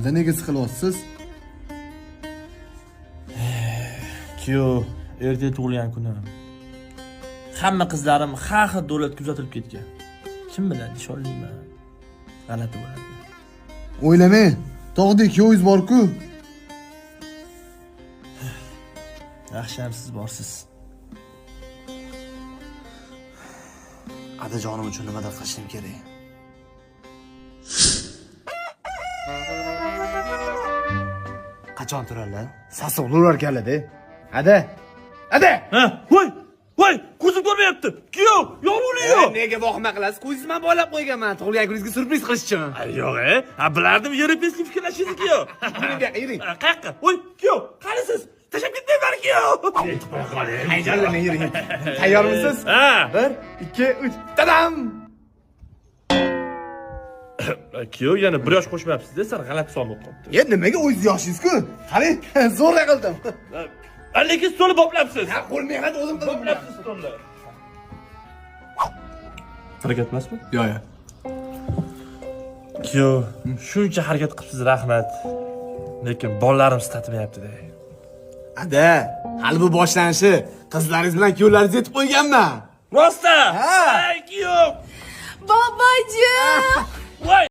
Ada nega siqilyapsiz? Kuyov, erta tug'ilgan kunim. Hamma qizlarim har xil davlat kuzatilib ketgan. Kim biladi, nishonliyman. G'alati bo'ladi. O'ylamang, tog'dek kuyovingiz bor-ku. Yaxshiyam siz borsiz. Adajonim uchun nimadir qilishim kerak. Qachon turarlar? Sasovlar keladi. Ada! Ha, voy, ko'zim ko'rmayapti. Kuyov, yolg'onliyor. Nega vohma qilasiz? Ko'zingizdan bog'lab qo'yganman. Tug'ilgan kuningizga surpriz qilish uchun. Yo'q, bilardim, yeripislik fikrlashingiz, kuyov. Yering. Qayoqqa? Voy, kuyov, qarisiz. Tashlab ketmayman, kuyov. Hayajonlanmang, yering. Tayyormisiz? Ha. 1, 2, 3. Tadam! Kuyov yana bir yosh qo'shmayapsiz-da, sal g'alati savol bo'lib qolibdi. Nimaga o'zingiz yoshingizku? Qarang, zo'rg'a qildim. Lekin stolni boplabsiz. Qo'l mehnat o'zim qildim. Boplabsiz stolni. Harakat emasmi? Yo'q. Kuyov, shuncha harakat qilibsiz, rahmat. Lekin bolalarim tatmayapti-da. Ada, hali bu boshlanishi. Qizlaringiz bilan kuyovlaringiz yetib qo'yganman. Rosta? Ha. Kuyov. Babacığım. Voy!